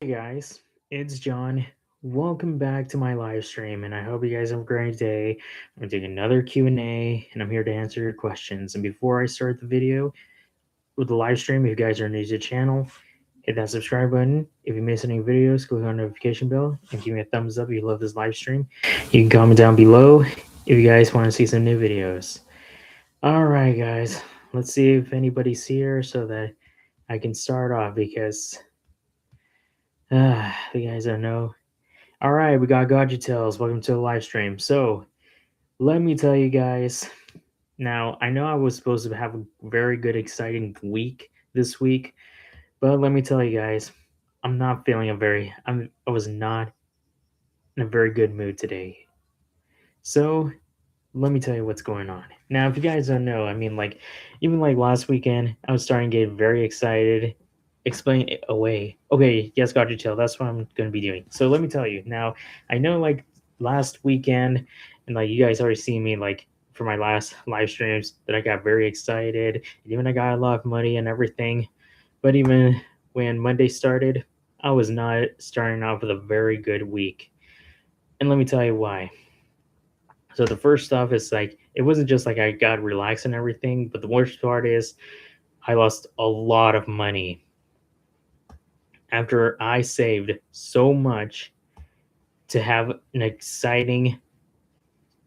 Hey guys, it's John. Welcome back to my live stream, and I hope you guys have a great day. I'm doing another Q&A, and I'm here to answer your questions. And before I start the video with the live stream, if you guys are new to the channel, hit that subscribe button. If you miss any videos, click on the notification bell and give me a thumbs up if you love this live stream. You can comment down below if you guys want to see some new videos. All right, guys, let's see if anybody's here so that I can start off because you guys don't know. All right, we got Tales. Welcome to the live stream. So, let me tell you guys. Now, I know I was supposed to have a very good, exciting week this week, but let me tell you guys, I'm not feeling I was not in a very good mood today. So, let me tell you what's going on. Now, if you guys don't know, even like last weekend, I was starting to get very excited. Explain it away. Okay, yes, got your tail. That's what I'm going to be doing. So let me tell you. Now, I know like last weekend, and like you guys already seen me like for my last live streams that I got very excited. And even I got a lot of money and everything. But even when Monday started, I was not starting off with a very good week. And let me tell you why. So the first stuff is like it wasn't just like I got relaxed and everything, but the worst part is I lost a lot of money after I saved so much to have an exciting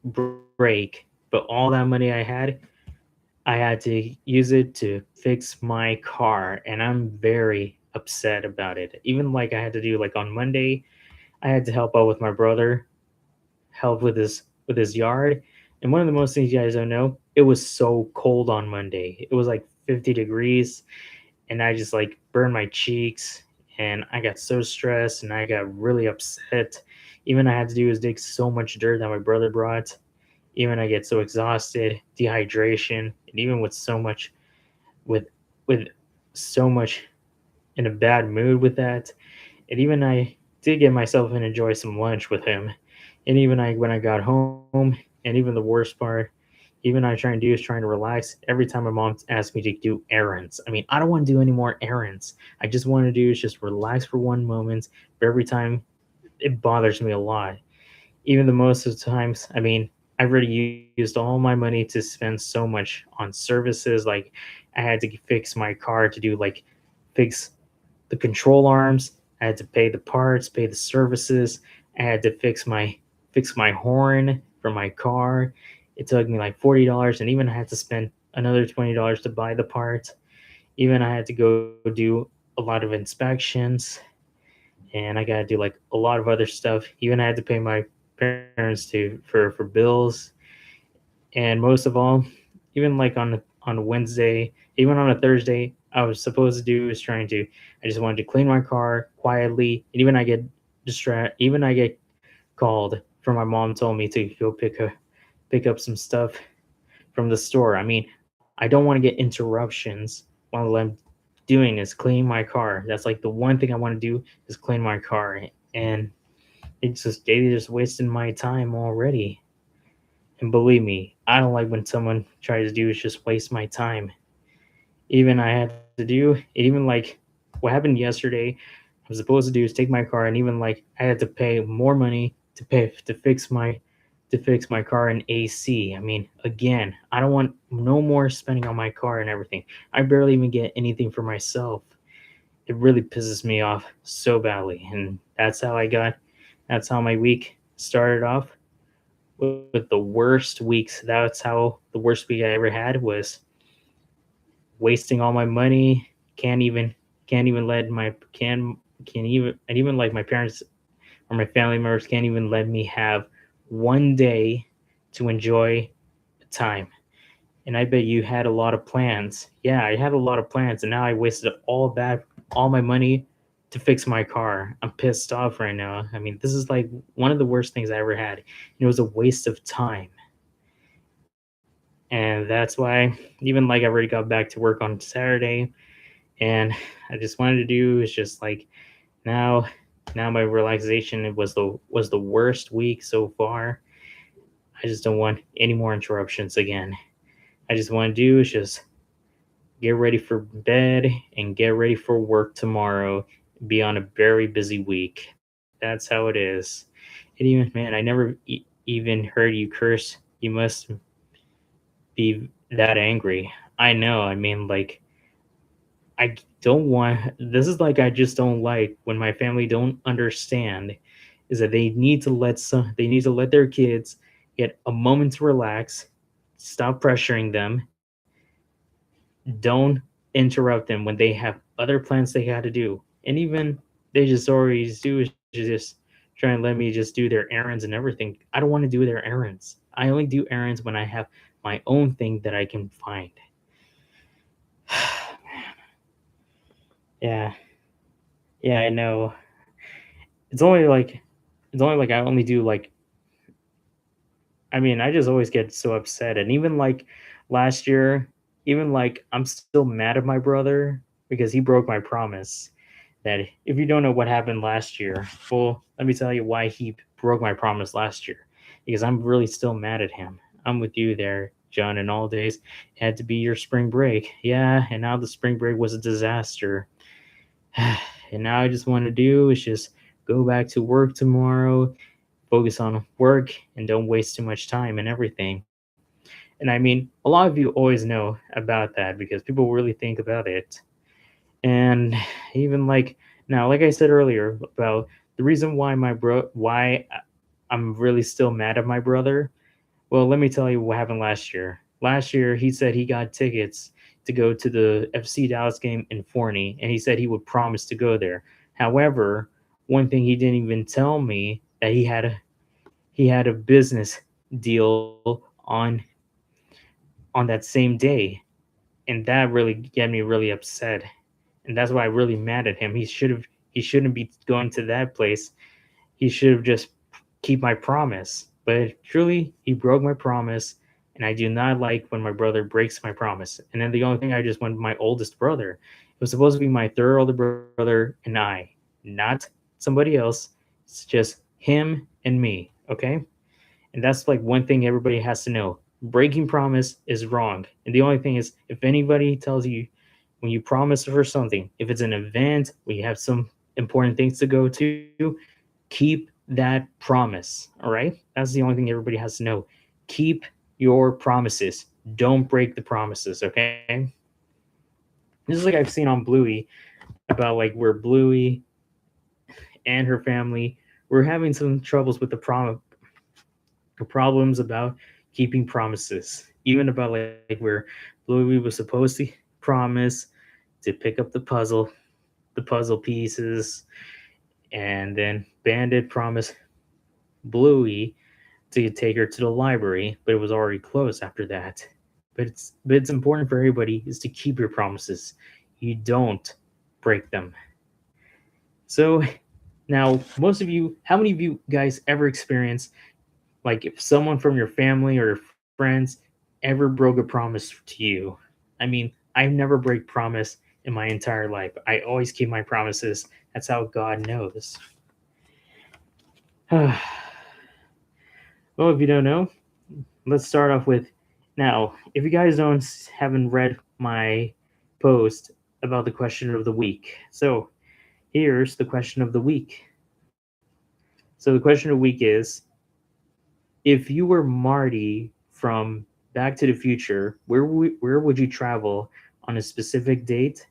break, but all that money I had to use it to fix my car, and I'm very upset about it. Even like I had to do like on Monday, I had to help out with my brother, help with his yard. And one of the most things you guys don't know, it was so cold on Monday. It was like 50 degrees, and I just like burned my cheeks, and I got so stressed, and I got really upset. Even I had to do is dig so much dirt that my brother brought. Even I get so exhausted, dehydration, and even with with so much in a bad mood with that. And even I did get myself and enjoy some lunch with him. And even I when I got home, and even the worst part, even I try and do is trying to relax. Every time my mom asks me to do errands, I mean, I don't want to do any more errands. I just want to do is just relax for one moment. But every time it bothers me a lot. Even the most of the times, I mean, I've already used all my money to spend so much on services. Like I had to fix my car to do like fix the control arms. I had to pay the parts, pay the services. I had to fix my horn for my car. It took me like $40, and even I had to spend another $20 to buy the parts. Even I had to go do a lot of inspections, and I got to do like a lot of other stuff. Even I had to pay my parents to for bills, and most of all, even like on a Wednesday, even on a Thursday, I was supposed to do is trying to. I just wanted to clean my car quietly, and even I get distracted. Even I get called for my mom told me to go pick up some stuff from the store. I mean, I don't want to get interruptions while I'm doing is cleaning my car. That's like the one thing I want to do is clean my car, and they just wasting my time already. And believe me, I don't like when someone tries to do is just waste my time. Even I had to do even like what happened yesterday. I was supposed to do is take my car, and even like I had to pay more money to fix my car in AC. I mean, again, I don't want no more spending on my car and everything. I barely even get anything for myself. It really pisses me off so badly, and that's how my week started off with the worst weeks. That's how the worst week I ever had was wasting all my money. Can't even let my can even and even like my parents or my family members can't even let me have one day to enjoy time. And I bet you had a lot of plans. Yeah, I had a lot of plans, and now I wasted all my money to fix my car. I'm pissed off right now. I mean, this is like one of the worst things I ever had. And it was a waste of time. And that's why, even like I already got back to work on Saturday, and I just wanted to do is just like now, now my relaxation was the worst week so far. I just don't want any more interruptions again. I just want to do is just get ready for bed and get ready for work tomorrow be on a very busy week. That's how it is. And even, man, I never even heard you curse. You must be that angry. I know. I mean, like, I don't want. This is like I just don't like when my family don't understand. Is that they need to let their kids get a moment to relax, stop pressuring them, don't interrupt them when they have other plans they got to do, and even they just always do is just try and let me just do their errands and everything. I don't want to do their errands. I only do errands when I have my own thing that I can find. Yeah, yeah, I know. It's only like it's only like I only do like I mean, I just always get so upset. And even like last year, even like I'm still mad at my brother because he broke my promise. That if you don't know what happened last year, well, let me tell you why he broke my promise last year. Because I'm really still mad at him. I'm with you there, John, and all days. It had to be your spring break. Yeah, and now the spring break was a disaster. And now I just want to do is just go back to work tomorrow, focus on work, and don't waste too much time and everything. And I mean, a lot of you always know about that because people really think about it. And even like now, like I said earlier about the reason why I'm really still mad at my brother. Well, let me tell you what happened last year. Last year, he said he got tickets to go to the FC Dallas game in Forney, and he said he would promise to go there. However, one thing he didn't even tell me that he had a business deal on that same day, and that really get me really upset, and that's why I'm really mad at him. He shouldn't be going to that place. He should have just keep my promise. But truly, he broke my promise, and I do not like when my brother breaks my promise. And then the only thing I just went with my oldest brother. It was supposed to be my third older brother and I, not somebody else. It's just him and me. Okay. And that's like one thing everybody has to know. Breaking promise is wrong. And the only thing is, if anybody tells you when you promise for something, if it's an event where you have some important things to go to, keep that promise. All right. That's the only thing everybody has to know. Keep your promises. Don't break the promises. Okay. This is like I've seen on Bluey about like where Bluey and her family were having some troubles with problems about keeping promises, even about like where Bluey was supposed to promise to pick up the puzzle pieces, and then Bandit promised Bluey to take her to the library, but it was already closed after that. But it's important for everybody is to keep your promises. You don't break them. So now, most of you, how many of you guys ever experienced like if someone from your family or friends ever broke a promise to you? I mean, I never break promise in my entire life. I always keep my promises. That's how God knows. Well, if you don't know, let's start off with now. If you guys don't haven't read my post about the question of the week, so here's the question of the week. So the question of the week is: if you were Marty from Back to the Future, where would you travel on a specific date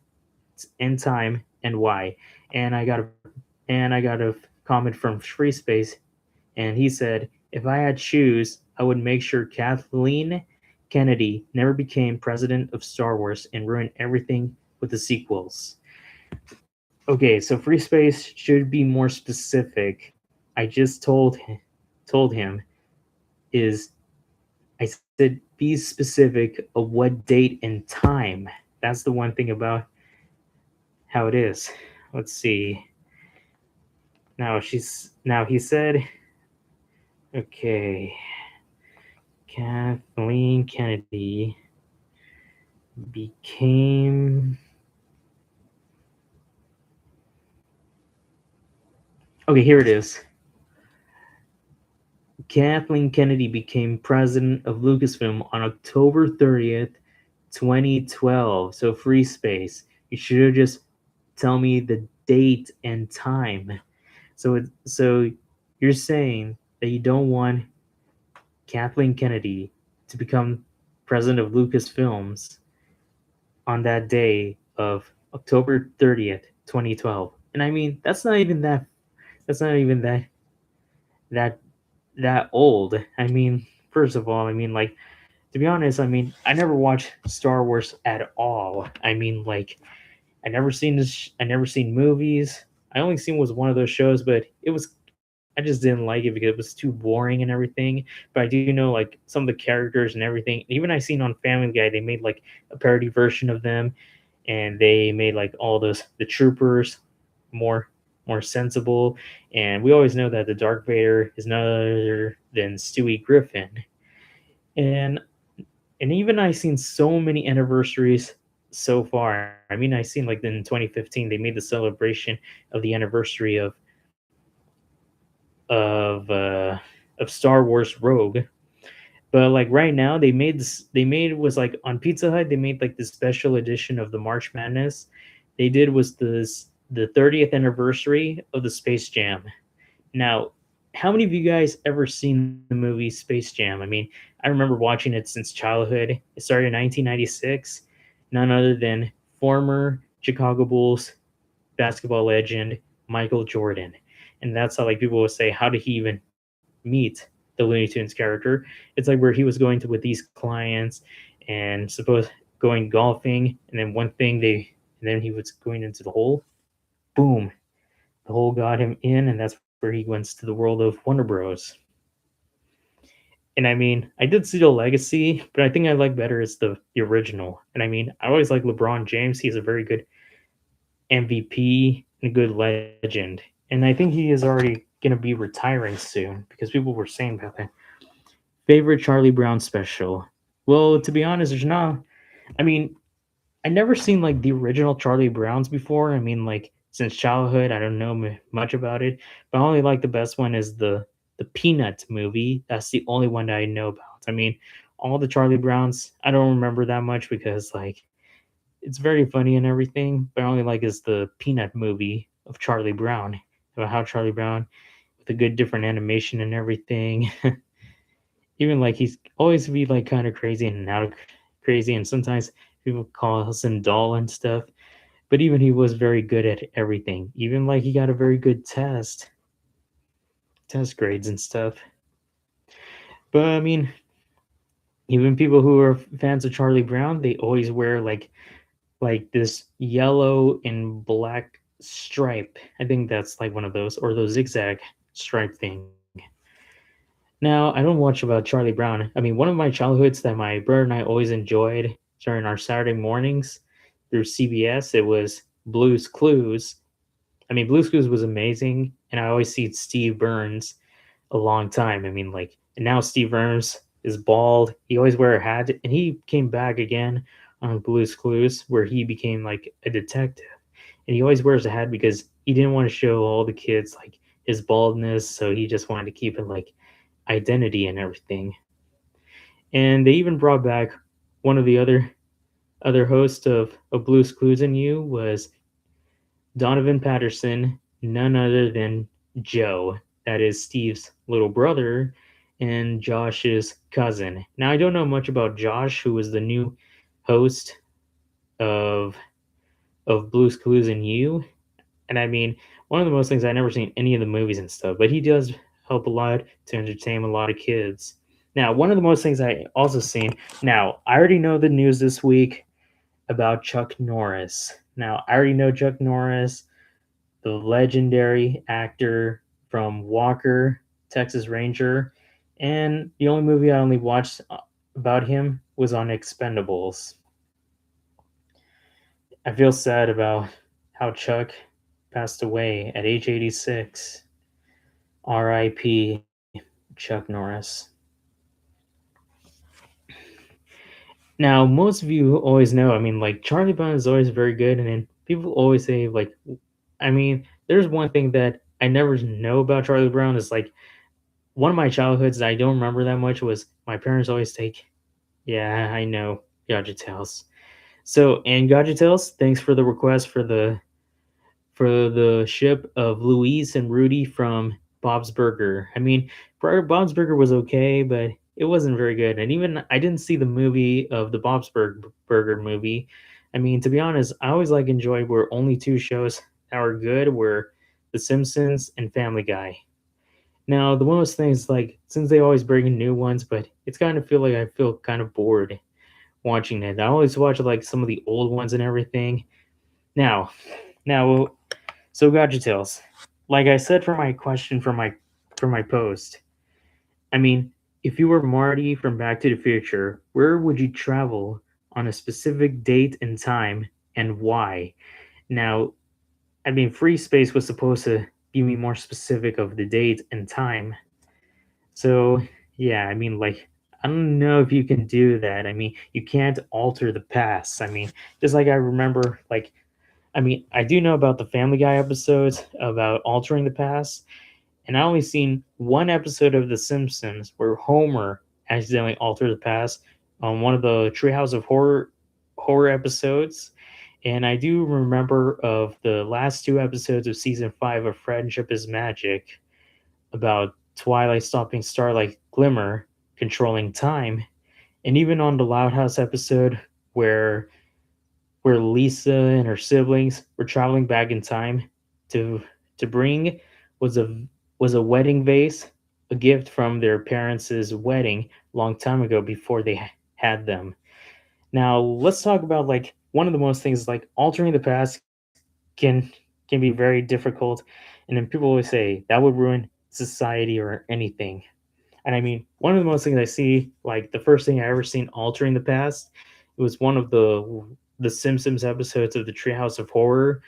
and time and why? And I got a comment from Free Space, and he said, if I had shoes, I would make sure Kathleen Kennedy never became president of Star Wars and ruin everything with the sequels. Okay, so Free Space should be more specific. I just told him is I said be specific of what date and time. That's the one thing about how it is. Let's see. Now he said, okay, Kathleen Kennedy became okay, here it is. Kathleen Kennedy became president of Lucasfilm on October 30th, 2012. So free space. You should have just tell me date and time. So you're saying that you don't want Kathleen Kennedy to become president of Lucasfilms on that day of October 30th, 2012. And I mean, that's not even that that old. I mean, first of all, I mean like to be honest, I mean, I never watched Star Wars at all. I mean, like I never seen movies. I only seen was one of those shows, but it was I just didn't like it because it was too boring and everything. But I do know like some of the characters and everything. Even I seen on Family Guy, they made like a parody version of them, and they made like all those the troopers more more sensible. And we always know that the Dark Vader is none other than Stewie Griffin. And even I seen so many anniversaries so far. I mean, I seen like in 2015 they made the celebration of the anniversary of uh, of Star Wars Rogue. But like right now, they made was like on Pizza Hut. They made like this special edition of the March Madness. They did was the 30th anniversary of the Space Jam. Now, how many of you guys ever seen the movie Space Jam? I mean, I remember watching it since childhood. It started in 1996. None other than former Chicago Bulls basketball legend Michael Jordan. And that's how like people would say, how did he even meet the Looney Tunes character? It's like where he was going to with these clients and suppose going golfing, and then one thing and then he was going into the hole. Boom, the hole got him in, and that's where he went to the world of Wonder Bros. And I mean, I did see the legacy, but I think I like better is the original. And I mean, I always like LeBron James. He's a very good MVP and a good legend. And I think he is already going to be retiring soon because people were saying about that. Favorite Charlie Brown special? Well, to be honest, there's not. I mean, I never seen like the original Charlie Browns before. I mean, like since childhood, I don't know much about it. But I only like the best one is the Peanuts movie. That's the only one that I know about. I mean, all the Charlie Browns, I don't remember that much because like it's very funny and everything. But I only like is the Peanut movie of Charlie Brown about how Charlie Brown with a good different animation and everything. Even like he's always be like kind of crazy and out of crazy, and sometimes people call him dull and stuff. But even he was very good at everything. Even like he got a very good test grades and stuff. But I mean, even people who are fans of Charlie Brown, they always wear like this yellow and black stripe. I think that's like one of those or those zigzag stripe thing. Now, I don't watch about Charlie Brown. I mean, one of my childhoods that my brother and I always enjoyed during our Saturday mornings through CBS, it was Blues Clues. I mean, Blues Clues was amazing, and I always see Steve Burns a long time. I mean, like, and now Steve Burns is bald. He always wear a hat, and he came back again on Blues Clues, where he became like a detective, and he always wears a hat because he didn't want to show all the kids like his baldness, so he just wanted to keep it like identity and everything. And they even brought back one of the other hosts of Blues Clues and You was Donovan Patterson, none other than Joe. That is Steve's little brother and Josh's cousin. Now I don't know much about Josh, who was the new host of Blues Clues and You. And I mean, one of the most things I never seen any of the movies and stuff, but he does help a lot to entertain a lot of kids. Now, one of the most things I also seen. Now, I already know the news this week about Chuck Norris. Now, I already know Chuck Norris, the legendary actor from Walker, Texas Ranger, and the only movie I only watched about him was on Expendables. I feel sad about how Chuck passed away at age 86. R.I.P. Chuck Norris. Now, most of you always know, I mean, like, Charlie Brown is always very good, and then people always say, like, I mean, there's one thing that I never know about Charlie Brown is, like, one of my childhoods that I don't remember that much was my parents always take, yeah, I know, Gadget Tales. So, and Gadget Tales, thanks for the request for the ship of Louise and Rudy from Bob's Burger. I mean, Bob's Burger was okay, but it wasn't very good. And even I didn't see the movie of the Burger movie. I mean, to be honest, I always like enjoy where only two shows that were good were The Simpsons and Family Guy. Now, the one of those things like since they always bring in new ones, but it's kind of feel like I feel kind of bored watching it. I always watch like some of the old ones and everything. Now, now so Gotcha Tales. Like I said for my question for my post, I mean, if you were Marty from Back to the Future, where would you travel on a specific date and time and why? Now, I mean, free space was supposed to be me more specific of the date and time. So yeah, I mean, like I don't know if you can do that. I mean, you can't alter the past. I mean, just like I remember, like I mean, I do know about the Family Guy episodes about altering the past, and I only seen one episode of The Simpsons where Homer accidentally altered the past on one of the Treehouse of horror episodes. And I do remember of the last two episodes of season 5 of Friendship is Magic about Twilight stopping Starlight Glimmer controlling time, and even on the Loud House episode where Lisa and her siblings were traveling back in time to bring was a wedding vase, a gift from their parents' wedding a long time ago before they had them. Now let's talk about like one of the most things like altering the past can be very difficult, and then people always say that would ruin society or anything. And I mean, one of the most things I see, like the first thing I ever seen altering the past, it was one of the Simpsons episodes of the Treehouse of Horror.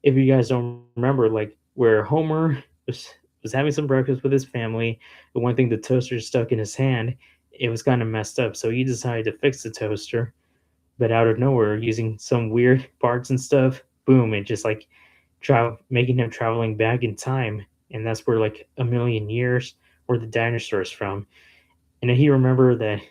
If you guys don't remember, like where Homer was having some breakfast with his family, but one thing the toaster stuck in his hand, it was kind of messed up, so he decided to fix the toaster. But out of nowhere, using some weird parts and stuff, boom! It just like making him traveling back in time, and that's where like a million years where the dinosaurs from. And he remember that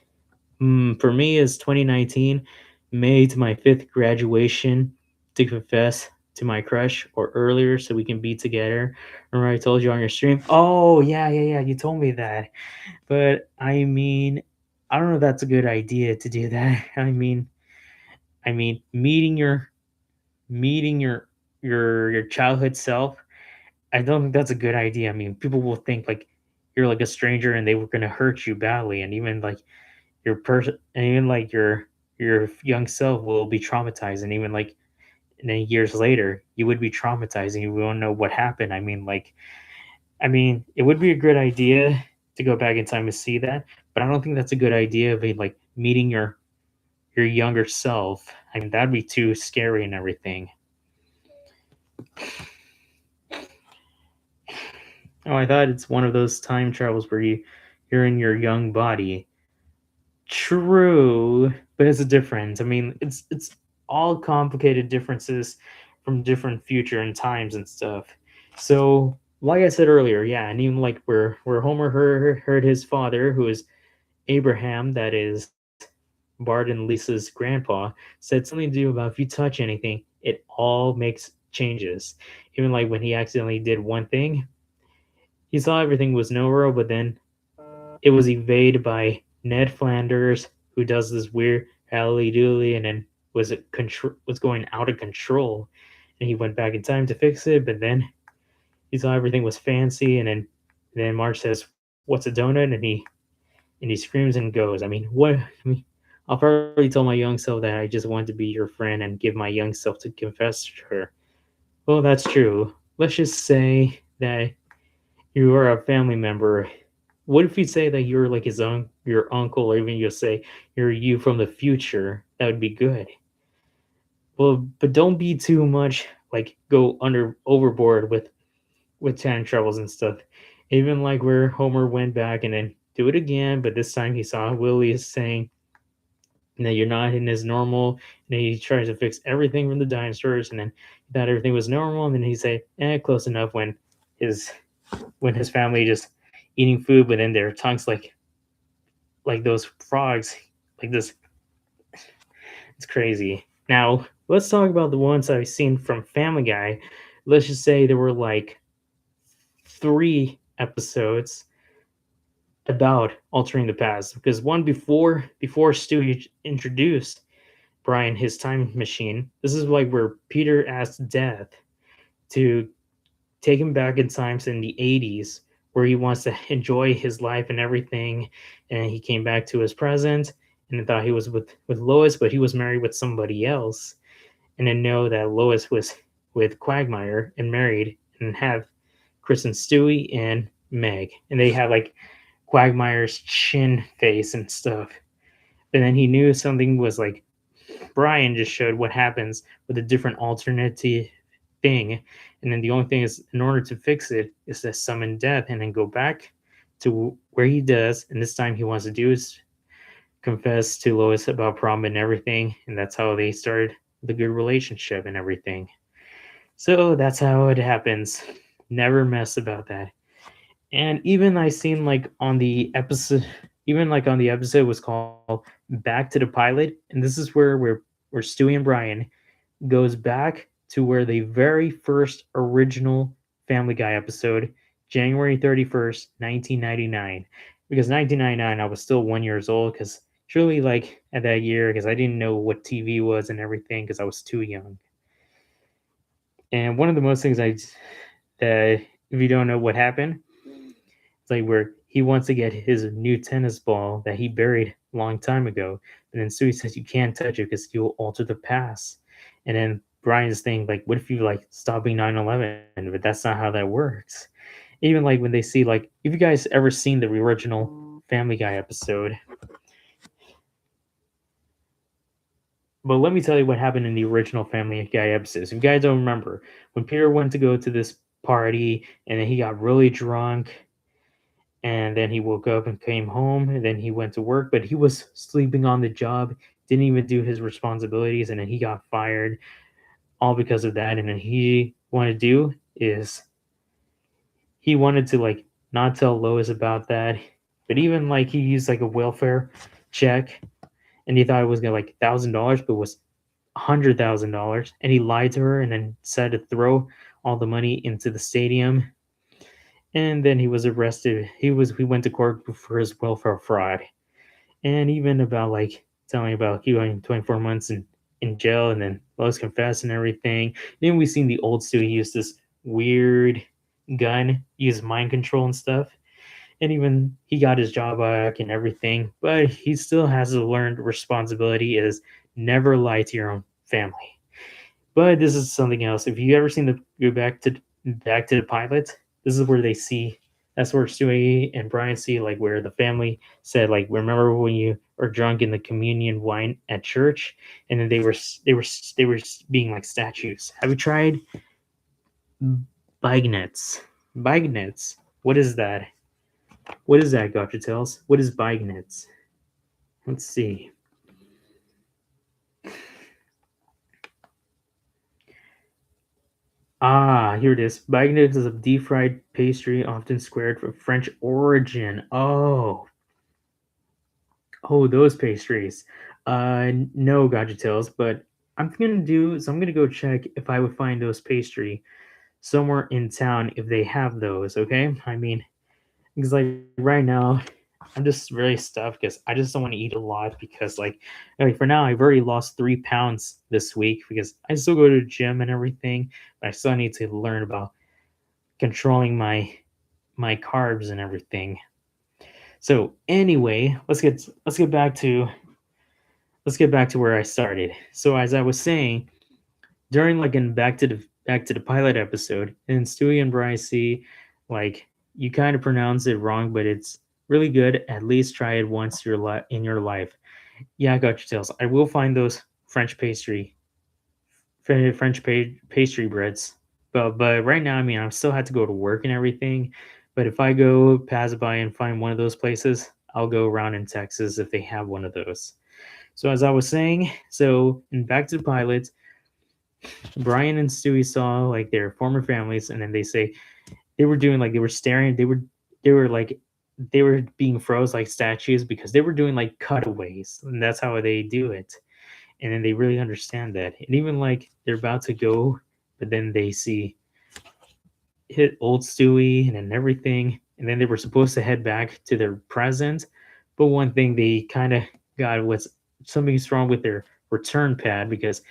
for me is 2019, May to my fifth graduation to confess to my crush or earlier so we can be together. Remember I told you on your stream? Oh yeah, you told me that. But I mean, I don't know if that's a good idea to do that. I mean meeting your childhood self, I don't think that's a good idea. I mean, people will think like you're like a stranger and they were gonna hurt you badly, and even like your young self will be traumatized, and even like and then years later you would be traumatized and you won't know what happened. I mean, it would be a good idea to go back in time to see that, but I don't think that's a good idea of like meeting your younger self. I mean, that'd be too scary and everything. Oh, I thought it's one of those time travels where you're in your young body. True, but it's a difference. I mean, it's all complicated differences from different future and times and stuff. So, like I said earlier, yeah, and even like where Homer heard his father, who is Abraham, that is Bart and Lisa's grandpa, said something to do about if you touch anything, it all makes changes. Even like when he accidentally did one thing, he saw everything was no, but then it was evaded by Ned Flanders, who does this weird hally dooley, and then was going out of control, and he went back in time to fix it. But then he saw everything was fancy, and then Marge says, "What's a donut?" and he screams and goes. I mean, what? I mean, I'll probably tell my young self that I just want to be your friend and give my young self to confess to her. Well, that's true. Let's just say that you are a family member. What if you say that you're like your uncle, or even you say you're you from the future? That would be good. Well, but don't be too much like go under overboard with time travels and stuff. Even like where Homer went back and then do it again, but this time he saw Willie is saying that you're not in his normal, and he tries to fix everything from the dinosaurs, and then he thought everything was normal, and then he say, close enough his when his family just eating food, but then their tongues like those frogs, like this. It's crazy. Now let's talk about the ones I've seen from Family Guy. let's just say there were like 3 episodes about altering the past, because one before Stewie introduced Brian his time machine. This is like where Peter asked Death to take him back in times in the 80s where he wants to enjoy his life and everything, and he came back to his present and thought he was with Lois, but he was married with somebody else, and then know that Lois was with Quagmire and married and have Chris and Stewie and Meg, and they have like Quagmire's chin face and stuff. And then he knew something was like Brian just showed what happens with a different alternative thing. And then the only thing is, in order to fix it, is to summon Death and then go back to where he does. And this time he wants to do is confess to Lois about prom and everything. And that's how they started the good relationship and everything. So that's how it happens. Never mess about that. And even I seen like on the episode, even like on the episode was called Back to the Pilot, and this is where Stewie and Brian goes back to where the very first original Family Guy episode, January 31st, 1999. Because 1999, I was still 1 years old. Because surely like at that year, because I didn't know what TV was and everything, because I was too young. And one of the most things that if you don't know what happened, it's like where he wants to get his new tennis ball that he buried a long time ago. And then Stewie says you can't touch it because you'll alter the past. And then Brian's thing, like, what if you like stop being 9/11? But that's not how that works. Even like when they see like if you guys ever seen the original Family Guy episode. But let me tell you what happened in the original Family Guy episodes. If you guys don't remember, when Peter went to go to this party and then he got really drunk and then he woke up and came home and then he went to work, but he was sleeping on the job, didn't even do his responsibilities, and then he got fired all because of that. And then he wanted to do is he wanted to like not tell Lois about that, but even like he used like a welfare check and he thought it was gonna like $1,000, but it was $100,000, and he lied to her and then decided to throw all the money into the stadium. And then he was arrested. He went to court for his welfare fraud, and even about like telling about he went 24 months in jail, and then Lois confessed and everything. Then we seen the old Stu. He used this weird gun, use mind control and stuff, and even he got his job back and everything. But he still has to learn responsibility is never lie to your own family. But this is something else. If you ever seen the go back to the pilot, this is where they see. That's where Stewie and Brian see like where the family said like, remember when you are drunk in the communion wine at church, and then they were being like statues. Have you tried Bignets? Bignets. What is that? What is that, Gotcha Tales? What is Bignets? Let's see. Ah, here it is. Baguette is a deep-fried pastry, often squared, of French origin. Oh, those pastries. No, Gadgetales, but I'm gonna go check if I would find those pastry somewhere in town if they have those. Okay, I mean, because like right now, I'm just really stuffed because I just don't want to eat a lot because like for now I've already lost 3 pounds this week because I still go to the gym and everything, but I still need to learn about controlling my carbs and everything. So anyway, let's get back to where I started. So as I was saying, during like in back to the pilot episode, and Stewie and Bryce see like you kind of pronounce it wrong, but it's really good. At least try it once in your life. Yeah, I got your tails. I will find those pastry breads. But right now, I mean, I still had to go to work and everything. But if I go pass by and find one of those places, I'll go around in Texas if they have one of those. So as I was saying, so in Back to the Pilots, Brian and Stewie saw like their former families, and then they say they were doing like they were staring, they were like they were being froze like statues because they were doing like cutaways, and that's how they do it. And then they really understand that. And even like they're about to go, but then they see. hit old Stewie and then everything, and then they were supposed to head back to their present. But one thing they kind of got was something's wrong with their return pad because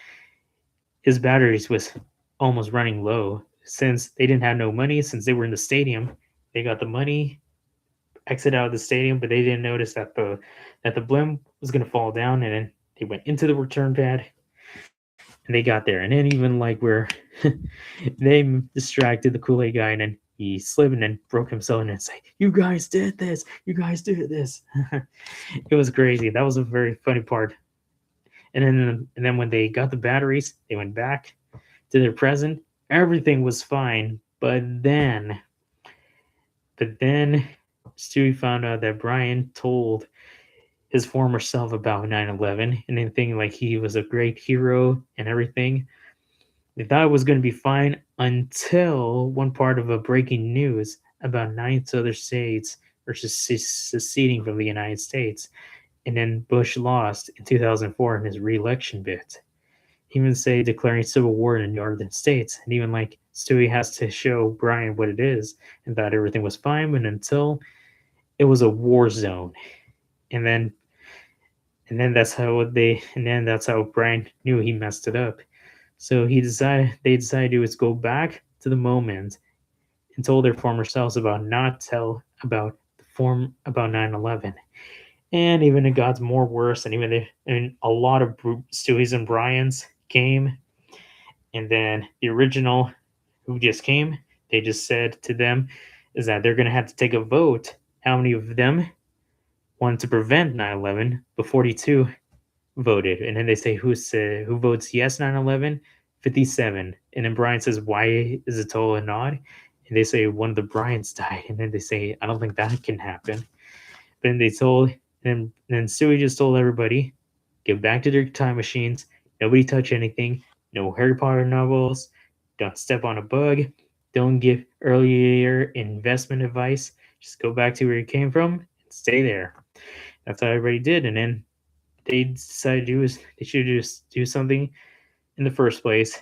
his batteries was almost running low. Since they didn't have no money, since they were in the stadium, they got the money, exit out of the stadium, but they didn't notice that the blimp was gonna fall down, and then they went into the return pad and they got there. And then even like where they distracted the Kool Aid guy, and then he slipped and then broke himself, and then say, "You guys did this! You guys did this!" It was crazy. That was a very funny part. And then when they got the batteries, they went back to their present. Everything was fine, but then Stewie found out that Brian told his former self about 9/11, and then thinking like he was a great hero and everything. They thought it was going to be fine until one part of a breaking news about nine other states were seceding from the United States, and then Bush lost in 2004 in his re-election bid. He even say declaring civil war in the northern states, and even like Stewie has to show Brian what it is, and thought everything was fine, but until it was a war zone, and that's how Brian knew he messed it up. So they decided to is go back to the moment and told their former selves about not tell about the form about 9/11. And even it got more worse, and and a lot of Stewie's and Brian's came, and then the original who just came, they just said to them is that they're gonna have to take a vote how many of them wanted to prevent 9/11, but 42 voted. And then they say who votes yes 9/11? 57. And then Brian says, why is it total a nod? And they say one of the Bryans died. And then they say, I don't think that can happen. Then they told, and then Stewie just told everybody, get back to their time machines. Nobody touch anything. No Harry Potter novels. Don't step on a bug. Don't give earlier investment advice. Just go back to where you came from and stay there. That's what everybody did. And then they decided to do is they should just do something in the first place.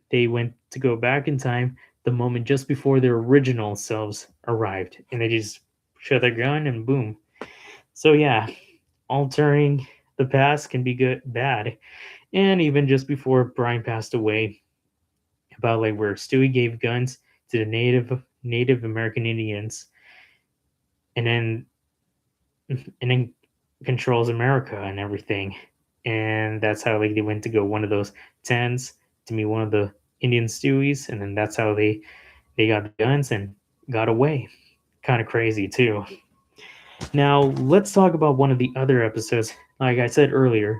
They went to go back in time the moment just before their original selves arrived, and they just shut their gun and boom. So yeah, altering the past can be good, bad, and even just before Brian passed away, about like where Stewie gave guns to the Native American Indians, and then and then controls America and everything. And that's how like they went to go one of those tents to meet one of the Indian Stewies, and then that's how they got the guns and got away. Kind of crazy too. Now let's talk about one of the other episodes. Like I said earlier,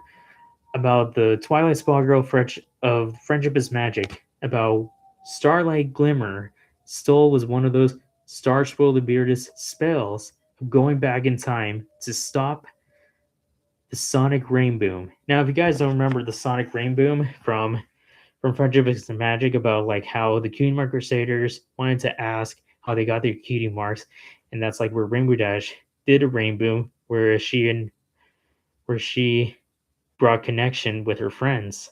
about the Twilight Spa Girl of Friendship is Magic, about Starlight Glimmer. Stole was one of those Star Spoiler Beard's spells of going back in time to stop the Sonic Rainboom. Now, if you guys don't remember the Sonic Rainboom from Friendship is Magic, about like how the Cutie Mark Crusaders wanted to ask how they got their cutie marks, and that's like where Rainbow Dash did a rainbow where she brought connection with her friends.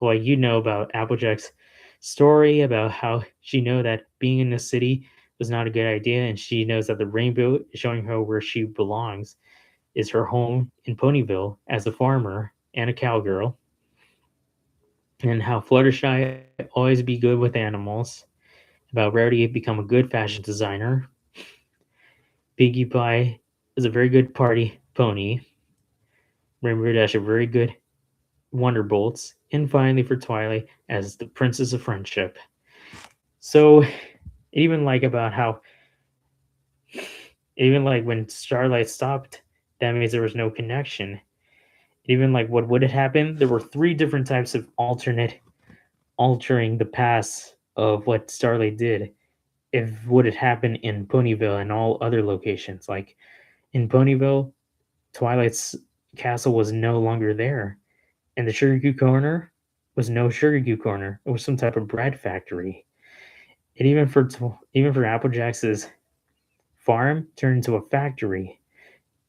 Well, you know about Applejack's story about how she know that being in the city was not a good idea, and she knows that the rainbow is showing her where she belongs, is her home in Ponyville as a farmer and a cowgirl, and how Fluttershy always be good with animals, about Rarity become a good fashion designer, Pinkie Pie is a very good party pony, Rainbow Dash a very good Wonderbolts, and finally for Twilight as the Princess of Friendship. So even like about how even like when Starlight stopped, that means there was no connection. Even like what would have happened, there were three different types of altering the past of what Starlight did. If would it happen in Ponyville and all other locations, like in Ponyville, Twilight's castle was no longer there, and the Sugar Cube Corner was no Sugar Cube Corner. It was some type of bread factory. And even for Applejack's farm turned into a factory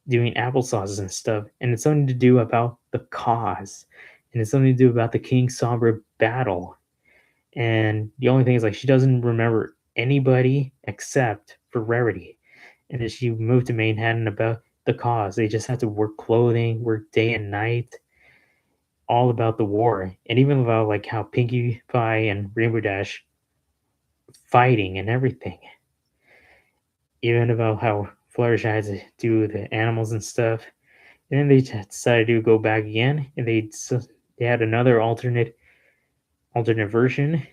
doing applesauces and stuff. And it's something to do about the cause. And it's something to do about the King Sombra battle. And the only thing is like she doesn't remember anybody except for Rarity. And then she moved to Manhattan about the cause. They just had to work clothing, work day and night, all about the war, and even about like how Pinkie Pie and Rainbow Dash fighting and everything. Even about how Fluttershy had to do the animals and stuff. And then they decided to go back again, and they had another alternate version,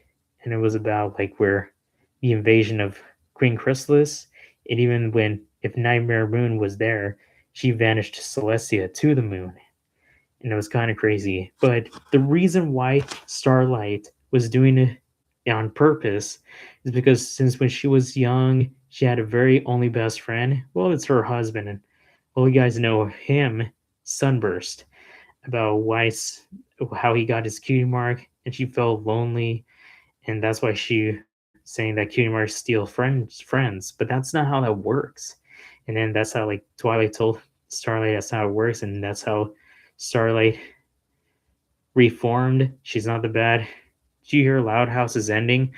and it was about like where the invasion of Queen Chrysalis, and even when if Nightmare Moon was there, she vanished Celestia to the moon, and it was kind of crazy. But the reason why Starlight was doing it on purpose is because since when she was young, she had a very only best friend. Well, it's her husband, and well, you guys know him, Sunburst, about how he got his cutie mark, and she felt lonely, and that's why she saying that cutie marks steal friends. But that's not how that works. And then that's how like Twilight told Starlight that's how it works, and that's how Starlight reformed. She's not the bad. Did you hear Loud House's ending?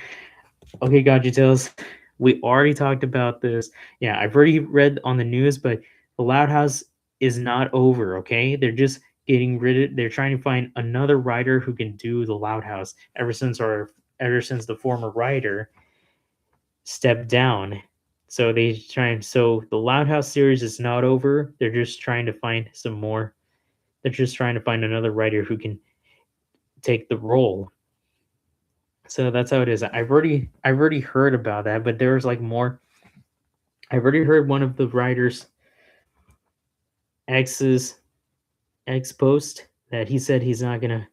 Okay, Gotcha Tales. We already talked about this. Yeah, I've already read on the news, but the Loud House is not over. Okay, they're just getting rid of. They're trying to find another writer who can do the Loud House. Ever since the former writer stepped down, so they try and so the Loud House series is not over. They're just trying to find some more. They're just trying to find another writer who can take the role. So that's how it is. I've already heard about that, but there's like more. I've already heard one of the writers ex's ex post that he said he's not gonna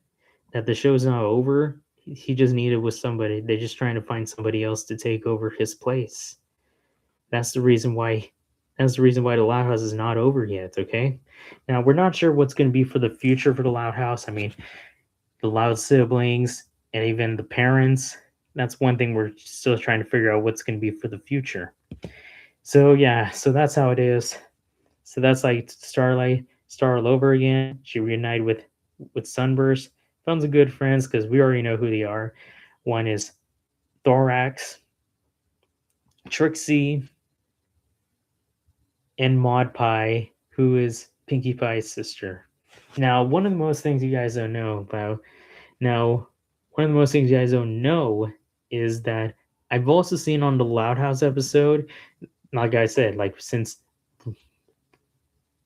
that the show's not over. He just needed with somebody. They're just trying to find somebody else to take over his place. That's the reason why. That's the reason why the Loud House is not over yet. Okay. Now we're not sure what's going to be for the future for the Loud House. I mean, the Loud siblings and even the parents. That's one thing we're still trying to figure out what's going to be for the future. So yeah, so that's how it is. So that's like Starlight start all over again. She reunited with Sunburst. Found some good friends because we already know who they are. One is Thorax, Trixie, and Maud Pie, who is Pinkie Pie's sister. Now, one of the most things you guys don't know about now, one of the most things you guys don't know is that I've also seen on the Loud House episode, like I said, like since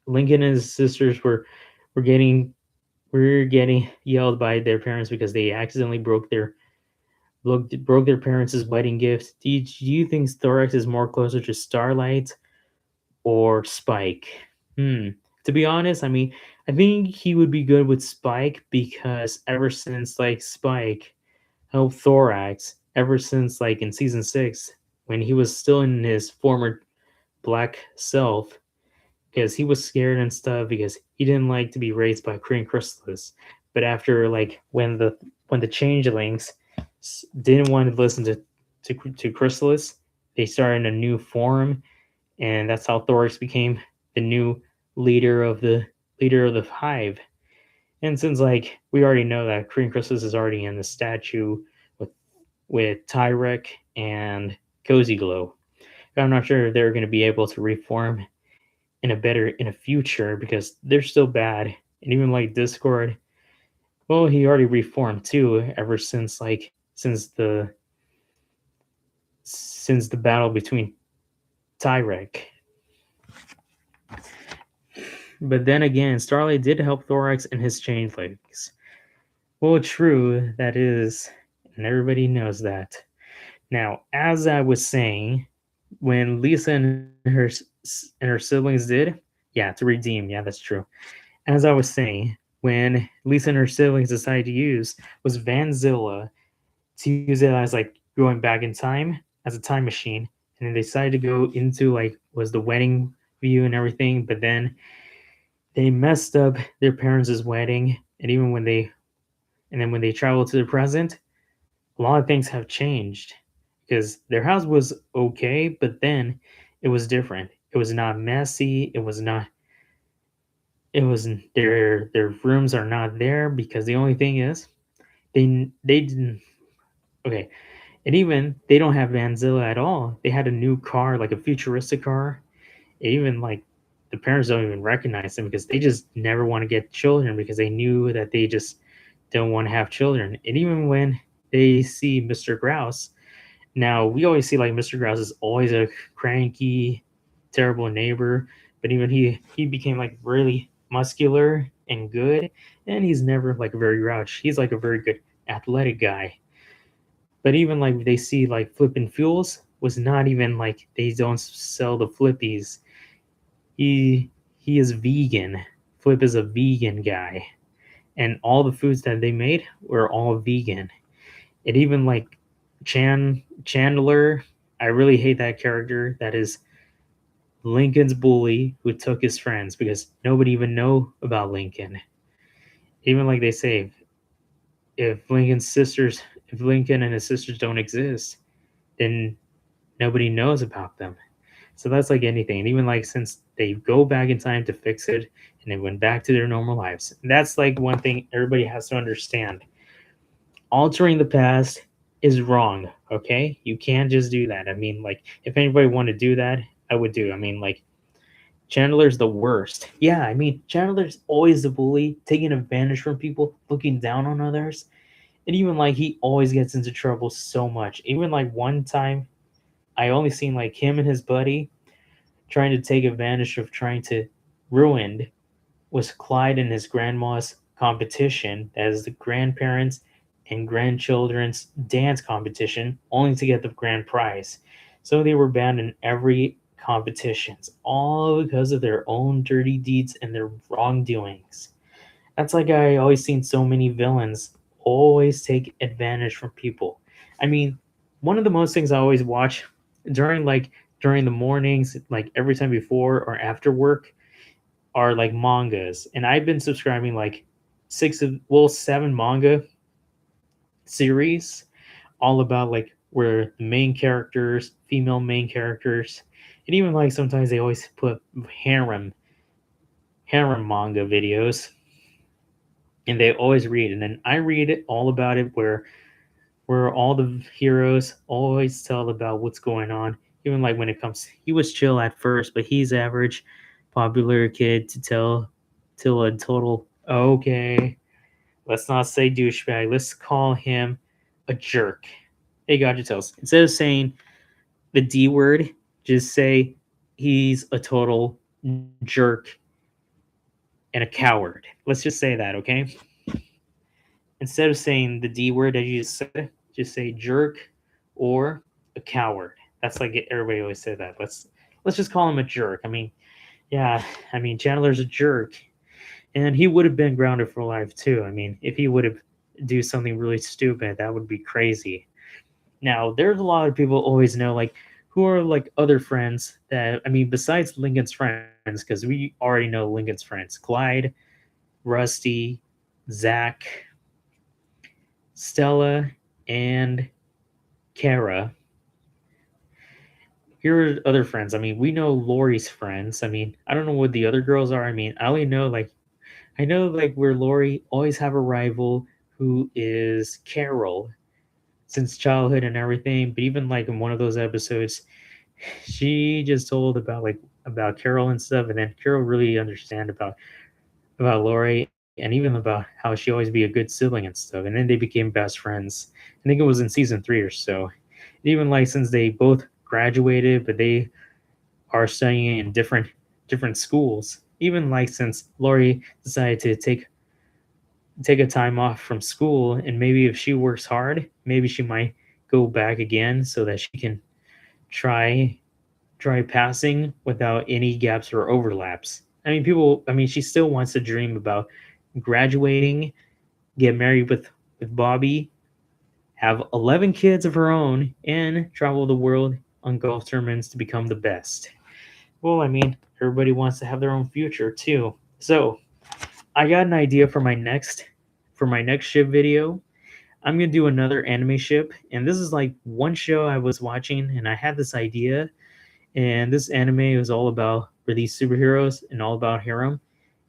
Lincoln and his sisters were getting yelled by their parents because they accidentally broke their parents' wedding gift. Do you think Thorax is more closer to Starlight or Spike? Hmm. To be honest, I mean, I think he would be good with Spike because ever since like Spike helped Thorax, ever since like in season 6, when he was still in his former black self, because he was scared and stuff because he didn't like to be raised by Queen Chrysalis. But after like when the changelings didn't want to listen to Chrysalis, they started a new form, and that's how Thorax became the new leader of the hive. And since like we already know that Queen Chrysalis is already in the statue with Tyrek and Cozy Glow, I'm not sure if they're going to be able to reform in a future because they're still bad. And even like Discord, well, he already reformed too ever since like since the battle between Tyrek. But then again, Starlight did help Thorax and his changelings. Well, true, that is, and everybody knows that. Now, as I was saying, when Lisa and her siblings did, yeah, to redeem, yeah, that's true. As I was saying, when Lisa and her siblings decided to use was Vanzilla to use it as like going back in time as a time machine, and then they decided to go into like was the wedding view and everything, but then they messed up their parents' wedding, and even when they traveled to the present, a lot of things have changed because their house was okay, but then it was different. It was not messy. It was not. It was their rooms are not there because the only thing is they didn't. Okay, And even they don't have Vanzilla at all. They had a new car, like a futuristic car. And even like the parents don't even recognize them because they just never want to get children because they knew that they just don't want to have children. And even when they see Mr. Grouse, now we always see like Mr. Grouse is always a cranky, terrible neighbor, but even he became like really muscular and good, and he's never like very grouch. He's like a very good athletic guy. But even like they see like Flippin' Fuels was not even like they don't sell the Flippies. He is vegan. Flip is a vegan guy, and all the foods that they made were all vegan. And even like Chandler, I really hate that character. That is Lincoln's bully who took his friends because nobody even know about Lincoln. Even like they say, if Lincoln and his sisters don't exist, then nobody knows about them. So that's like anything. And even like since they go back in time to fix it and they went back to their normal lives. That's like one thing everybody has to understand. Altering the past is wrong, okay? You can't just do that. I mean, like if anybody wanted to do that, I would do. I mean, like Chandler's the worst. Yeah, I mean, Chandler's always the bully, taking advantage from people, looking down on others. And even like he always gets into trouble so much. Even like one time I only seen like him and his buddy trying to take advantage of trying to ruin was Clyde and his grandma's competition as the grandparents and grandchildren's dance competition only to get the grand prize. So they were banned in every competitions, all because of their own dirty deeds and their wrongdoings. That's like I always seen so many villains always take advantage from people. I mean, one of the most things I always watch during the mornings, like every time before or after work, are like mangas. And I've been subscribing like seven manga series all about like where the main characters, female main characters, and even like sometimes they always put harem manga videos and they always read, and then I read it all about it where all the heroes always tell about what's going on. Even like when it comes, he was chill at first, but he's average, popular kid to tell till a total okay. Let's not say douchebag. Let's call him a jerk. Hey, got your tells. Instead of saying the D word, just say he's a total jerk and a coward. Let's just say that, okay? Instead of saying the D word that you just said, just say jerk or a coward. That's like everybody always say that. Let's just call him a jerk. I mean, yeah, I mean Chandler's a jerk, and he would have been grounded for life too. I mean, if he would have do something really stupid, that would be crazy. Now, there's a lot of people always know like who are like other friends that I mean besides Lincoln's friends because we already know Lincoln's friends: Clyde, Rusty, Zach, Stella, and Kara. Here are other friends. I mean, we know Lori's friends. I mean, I don't know what the other girls are. I mean, I only know like I know like where Lori always have a rival who is Carol since childhood and everything. But even like in one of those episodes, she just told about Carol and stuff, and then Carol really understand about Lori and even about how she always be a good sibling and stuff. And then they became best friends. I think it was in season 3 or so. Even like since they both graduated, but they are studying in different schools. Even like since Lori decided to take a time off from school, and maybe if she works hard, maybe she might go back again so that she can try try passing without any gaps or overlaps. I mean, she still wants to dream about graduating, get married with Bobby, have 11 kids of her own, and travel the world on golf tournaments to become the best. Well, I mean, everybody wants to have their own future too. So, I got an idea for my next ship video. I'm gonna do another anime ship, and this is like one show I was watching, and I had this idea, and this anime was all about for these superheroes and all about harem.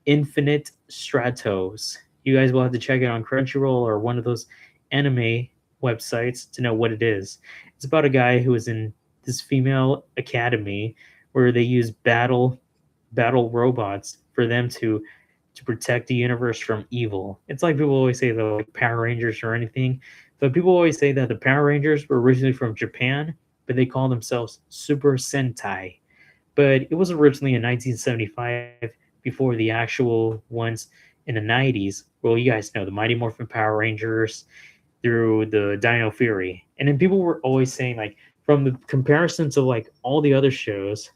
Infinite Stratos. You guys will have to check it on Crunchyroll or one of those anime websites to know what it is. It's about a guy who is in this female academy where they use battle robots for them to protect the universe from evil. It's like people always say they're like Power Rangers or anything, but people always say that the Power Rangers were originally from Japan, but they call themselves Super Sentai. But it was originally in 1975 before the actual ones in the 90s. Well, you guys know the Mighty Morphin Power Rangers through the Dino Fury. And then people were always saying, like, from the comparisons of like all the other shows,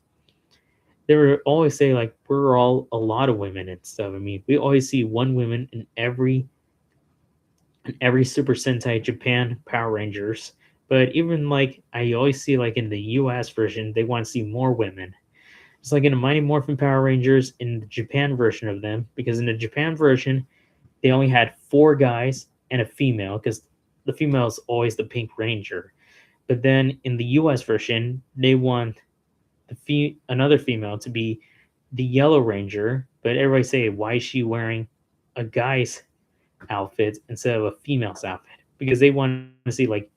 they were always say like we're all a lot of women and stuff. I mean, we always see one woman in every Super Sentai Japan Power Rangers. But even like I always see like in the US version, they want to see more women. It's like in the Mighty Morphin Power Rangers in the Japan version of them, because in the Japan version, they only had four guys and a female, because the female is always the Pink Ranger. But then in the US version, they want another female to be the Yellow Ranger, but everybody say, why is she wearing a guy's outfit instead of a female's outfit? Because they want to see like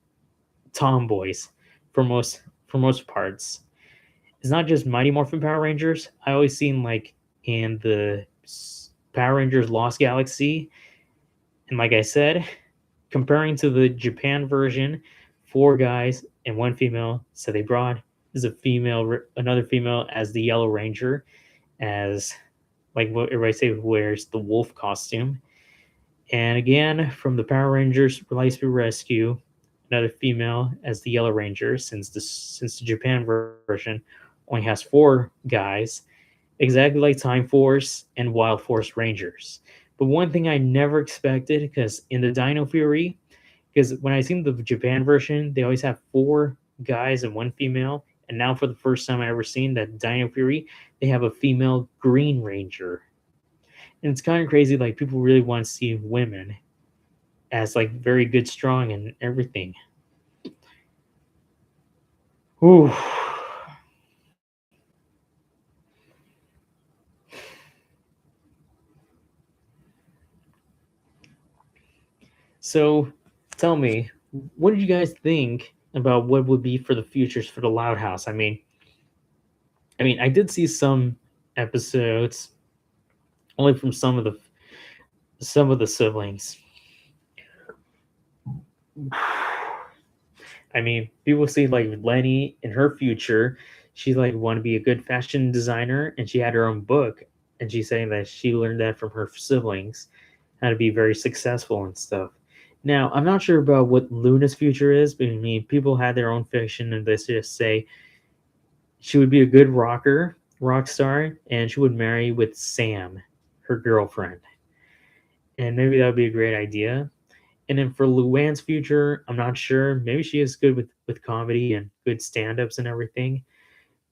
tomboys for most parts. It's not just Mighty Morphin Power Rangers. I always seen like in the Power Rangers Lost Galaxy, and like I said, comparing to the Japan version, four guys and one female. So they brought is a female, another female as the Yellow Ranger, as like what everybody say wears the wolf costume. And again, from the Power Rangers Lightspeed Rescue, another female as the Yellow Ranger, since the Japan version only has four guys, exactly like Time Force and Wild Force Rangers. But one thing I never expected, because in the Dino Fury, because when I seen the Japan version, they always have four guys and one female. And now for the first time I ever seen that Dino Fury, they have a female Green Ranger. And it's kind of crazy. Like people really want to see women as like very good, strong, and everything. Ooh. So, tell me, what did you guys think about what would be for the futures for the Loud House? I did see some episodes only from some of the siblings. I mean, people see like Lenny in her future. She like want to be a good fashion designer, and she had her own book, and she's saying that she learned that from her siblings, how to be very successful and stuff. Now, I'm not sure about what Luna's future is, but I mean, people had their own fiction, and they just say she would be a good rock star, and she would marry with Sam, her girlfriend, and maybe that would be a great idea. And then for Luann's future, I'm not sure. Maybe she is good with comedy and good stand-ups and everything.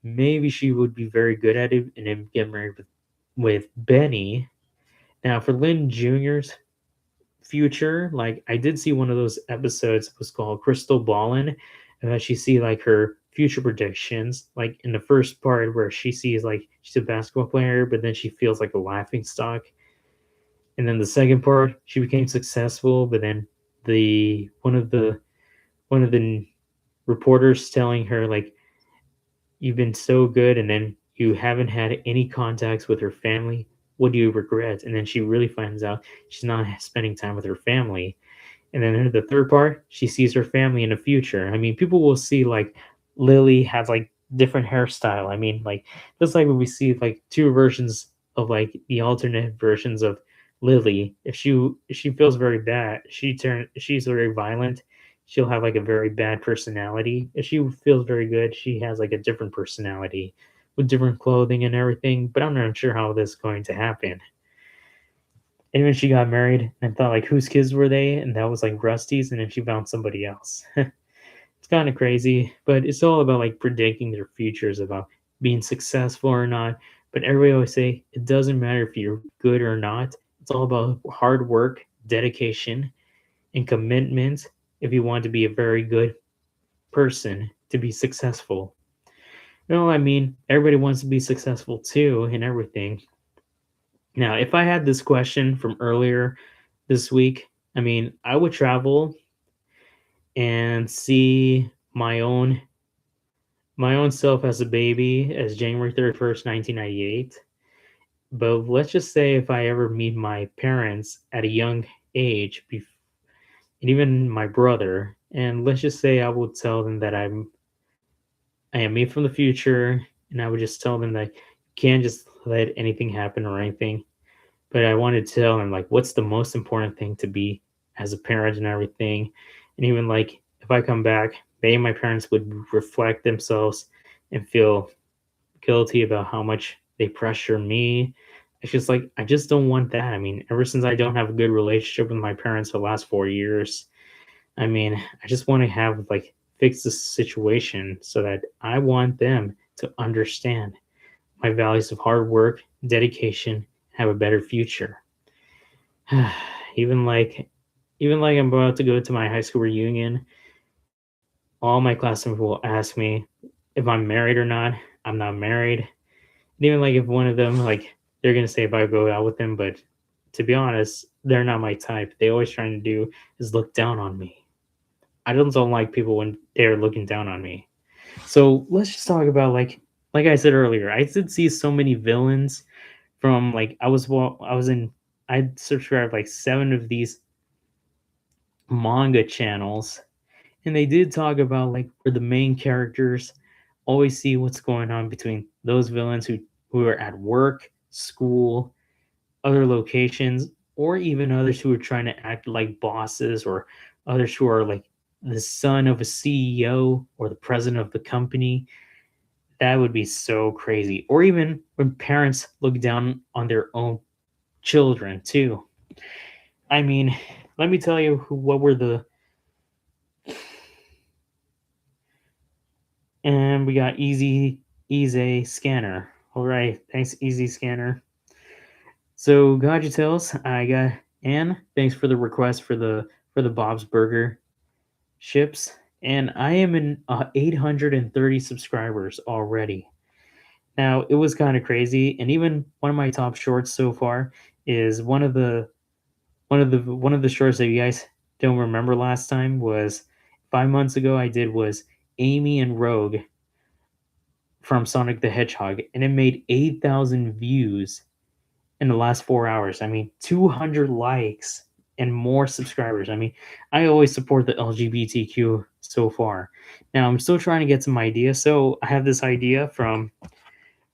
Maybe she would be very good at it and then get married with Benny. Now for Lynn Jr.'s future, like I did see one of those episodes, it was called Crystal Ballin', and she see like her future predictions, like in the first part where she sees like she's a basketball player, but then she feels like a laughing stock. And then the second part, she became successful, but then the one of the reporters telling her like you've been so good and then you haven't had any contacts with her family. What do you regret? And then she really finds out she's not spending time with her family. And then the third part, she sees her family in the future. I mean, people will see like Lily has like different hairstyle. I mean, like just like when we see like two versions of like the alternate versions of Lily. If she feels very bad, she's very violent. She'll have like a very bad personality. If she feels very good, she has like a different personality with different clothing and everything. But I'm not sure how this is going to happen. And when she got married, and thought like, whose kids were they? And that was like Rusty's, and then she found somebody else. It's kind of crazy, but it's all about like predicting their futures, about being successful or not. But everybody always say it doesn't matter if you're good or not. It's all about hard work, dedication, and commitment. If you want to be a very good person to be successful, I mean, everybody wants to be successful too, and everything. Now, if I had this question from earlier this week, I mean, I would travel and see my own self as a baby as January 31st, 1998. But let's just say if I ever meet my parents at a young age, and even my brother, and let's just say I will tell them that I am me from the future, and I would just tell them that you can't just let anything happen or anything. But I wanted to tell them like what's the most important thing to be as a parent and everything. And even like if I come back, they and my parents would reflect themselves and feel guilty about how much they pressure me. It's just like I just don't want that. I mean, ever since I don't have a good relationship with my parents for the last 4 years, I mean, I just want to have like fix this situation so that I want them to understand my values of hard work, dedication, have a better future. even like even like I'm about to go to my high school reunion, all my classmates will ask me if I'm married or not. I'm not married. And even like if one of them like they're gonna say if I go out with them, but to be honest, they're not my type. They always trying to do is look down on me. I don't like people when they're looking down on me. So let's just talk about like I said earlier, I did see so many villains from like I was in I subscribed like 7 of these manga channels, and they did talk about like where the main characters always see what's going on between those villains who are at work, school, other locations, or even others who are trying to act like bosses, or others who are like the son of a CEO or the president of the company. That would be so crazy. Or even when parents look down on their own children too. I mean, let me tell you what were the and we got easy scanner. All right, thanks easy scanner. So Gadgetales, I got Anne. Thanks for the request for the Bob's Burger ships, and I am in 830 subscribers already. Now it was kind of crazy, and even one of my top shorts so far is one of the shorts that you guys don't remember last time was 5 months ago. I did was Amy and Rogue from Sonic the Hedgehog, and it made 8,000 views in the last 4 hours. I mean, 200 likes and more subscribers. I mean, I always support the LGBTQ so far. Now I'm still trying to get some ideas. So I have this idea from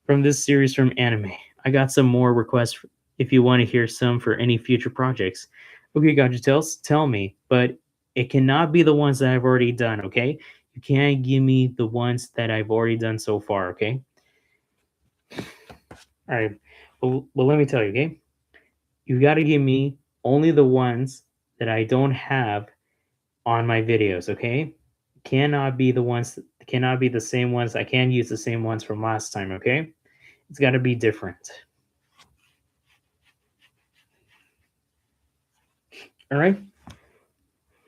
this series from anime. I got some more requests if you want to hear some for any future projects. Okay, Gotcha Tales, tell me, but it cannot be the ones that I've already done, okay? You can't give me the ones that I've already done so far, okay? All right. Well, let me tell you, okay? You got to give me only the ones that I don't have on my videos, okay? Cannot be the same ones. I can't use the same ones from last time, okay? It's got to be different. All right?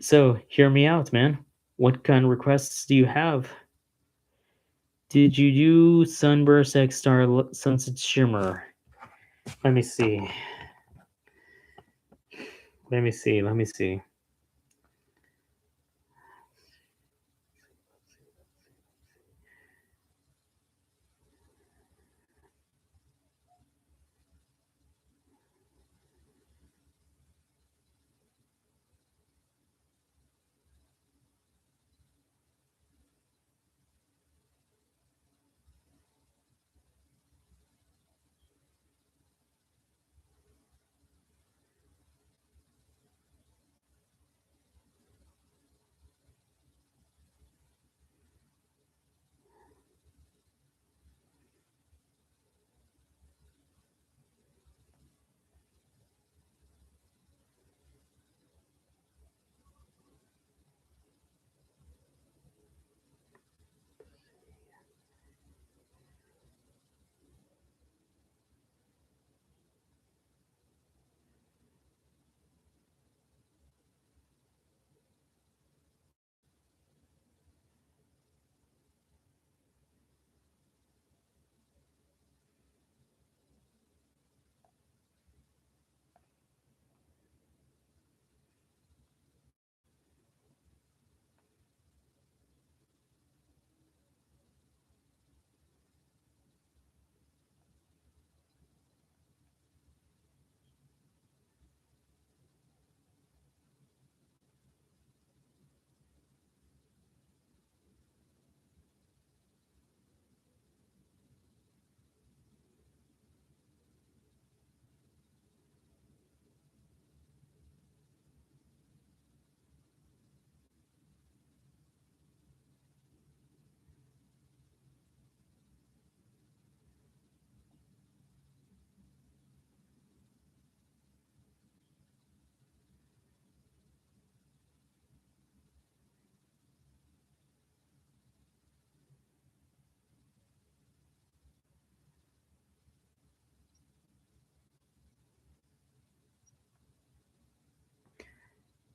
So, hear me out, man. What kind of requests do you have? Did you do Sunburst X Star Sunset Shimmer? Let me see. Let me see.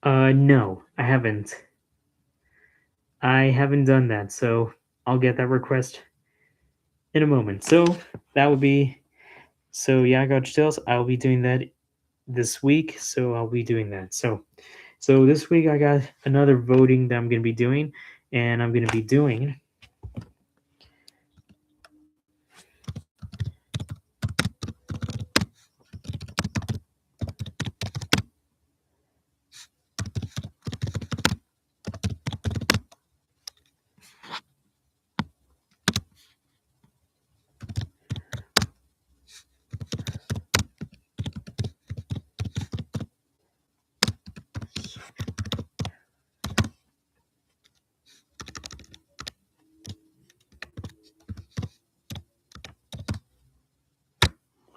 No, I haven't. I haven't done that, so I'll get that request in a moment. So that would be so yeah, Gotcha Tales. I'll be doing that this week, so I'll be doing that. So this week I got another voting that I'm gonna be doing, and I'm gonna be doing.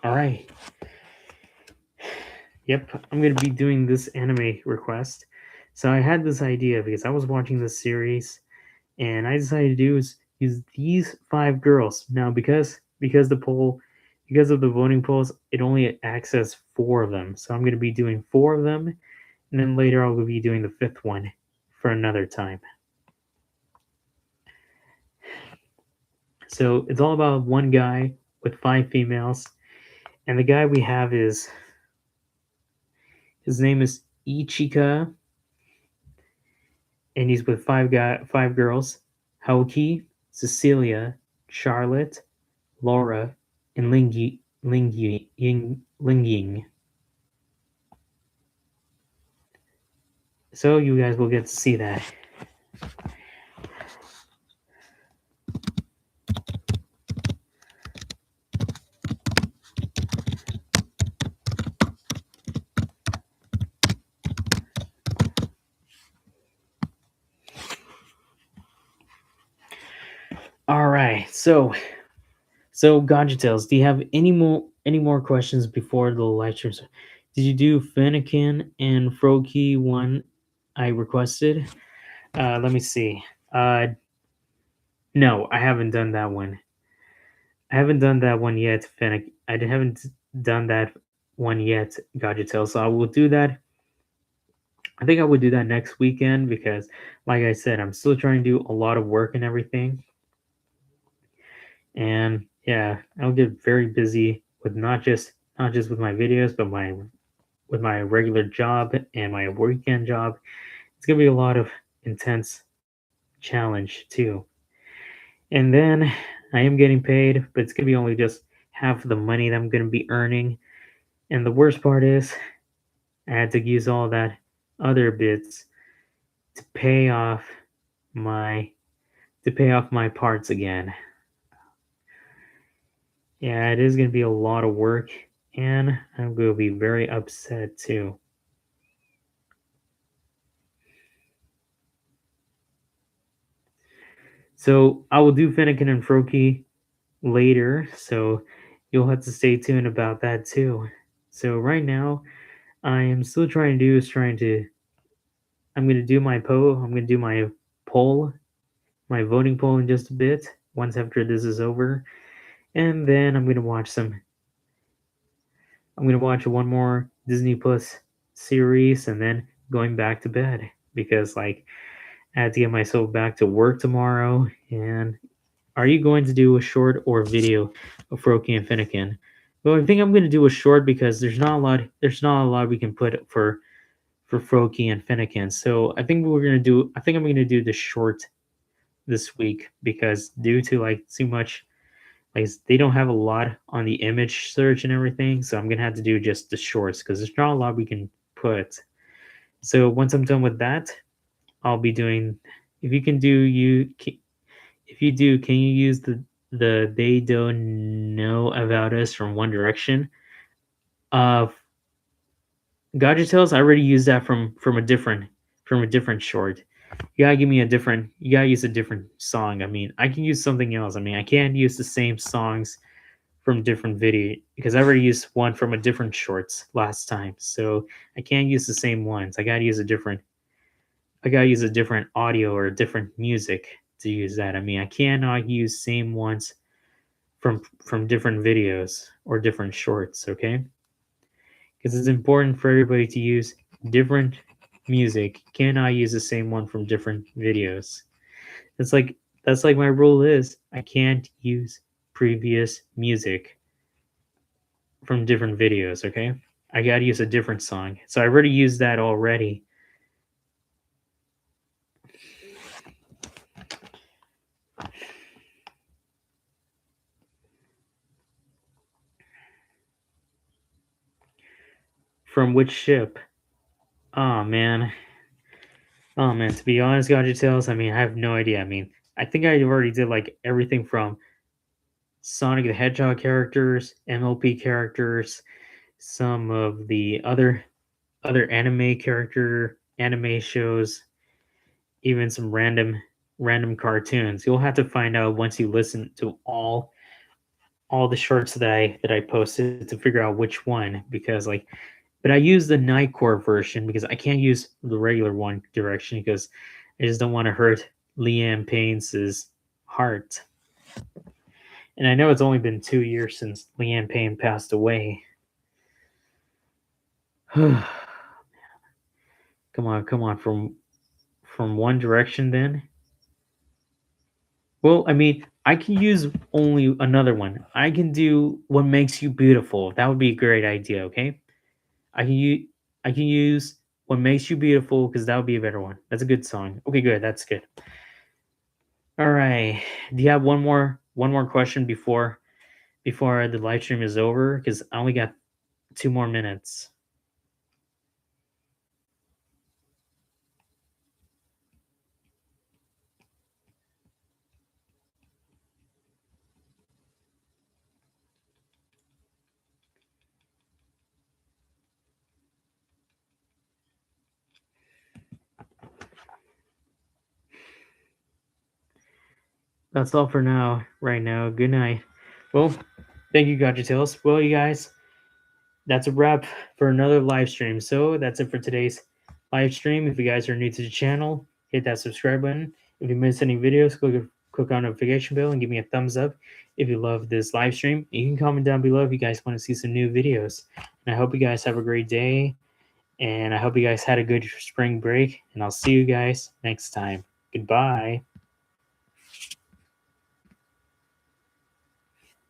All right. Yep, I'm gonna be doing this anime request. So I had this idea because I was watching this series, and I decided to do is use these five girls. Now because the poll, because of the voting polls, it only accessed four of them. So I'm gonna be doing four of them, and then later I'll be doing the fifth one for another time. So it's all about one guy with five females, and the guy we have is his name is Ichika, and he's with five girls: Haoki, Cecilia, Charlotte, Laura, and Lingying. So you guys will get to see that. All right. So Gotcha Tales, do you have any more questions before the live stream? Did you do Fennekin and Froki one I requested? Let me see. No, I haven't done that one. I haven't done that one yet, Fennec. Haven't done that one yet, Gotcha Tales. So I will do that. I think I would do that next weekend because, like I said, I'm still trying to do a lot of work and everything. And yeah, I'll get very busy with not just with my videos, but my regular job and my weekend job. It's gonna be a lot of intense challenge too. And then I am getting paid, but it's gonna be only just half of the money that I'm gonna be earning. And the worst part is I had to use all that other bits to pay off my my parts again. Yeah, it is gonna be a lot of work, and I'm gonna be very upset too. So I will do Finnegan and Froki later, so you'll have to stay tuned about that too. So right now, I am still trying to. I'm gonna do my I'm gonna do my poll, my voting poll in just a bit. Once after this is over, and then I'm gonna watch one more Disney Plus series, and then going back to bed because I had to get myself back to work tomorrow. And are you going to do a short or video of Froki and Finnegan? Well, I think I'm going to do a short because there's not a lot. There's not a lot we can put for Froki and Finnegan. So I think we're gonna do. I think I'm going to do the short this week because due to too much, they don't have a lot on the image search and everything. So I'm gonna have to do just the shorts because there's not a lot we can put. So once I'm done with that, I'll be doing. If you can do if you do, can you use the they don't know about us from One Direction? Uh, Gotcha Tales. I already used that from a different short. You gotta give me a different. You gotta use a different song. I mean, I can use something else. I mean, I can't use the same songs from different video because I already used one from a different shorts last time. So I can't use the same ones. I gotta use a different audio or a different music to use that. I mean, I cannot use same ones from different videos or different shorts, okay? Because it's important for everybody to use different music. You cannot use the same one from different videos. It's like that's like my rule is I can't use previous music from different videos, okay? I gotta use a different song. So I already used that already. From which ship? Oh man. Oh man, to be honest, Gadget Tales, I mean, I have no idea. I mean, I think I already did like everything from Sonic the Hedgehog characters, MLP characters, some of the other anime shows, even some random cartoons. You'll have to find out once you listen to all the shorts that I posted to figure out which one because like but I use the Nightcore version because I can't use the regular One Direction because I just don't want to hurt Liam Payne's heart. And I know it's only been 2 years since Liam Payne passed away. Come on, come on, from One Direction then. Well, I mean, I can use only another one. I can do What Makes You Beautiful. That would be a great idea, okay? I can use I can use What Makes You Beautiful because that would be a better one. That's a good song. Okay, good. That's good. All right. Do you have one more question before the live stream is over? Because I only got 2 more minutes. That's all for now. Right now. Good night. Well, thank you, Gotcha Tales. Well, you guys, that's a wrap for another live stream. So that's it for today's live stream. If you guys are new to the channel, hit that subscribe button. If you miss any videos, click on notification bell and give me a thumbs up if you love this live stream. You can comment down below if you guys want to see some new videos. And I hope you guys have a great day. And I hope you guys had a good spring break. And I'll see you guys next time. Goodbye.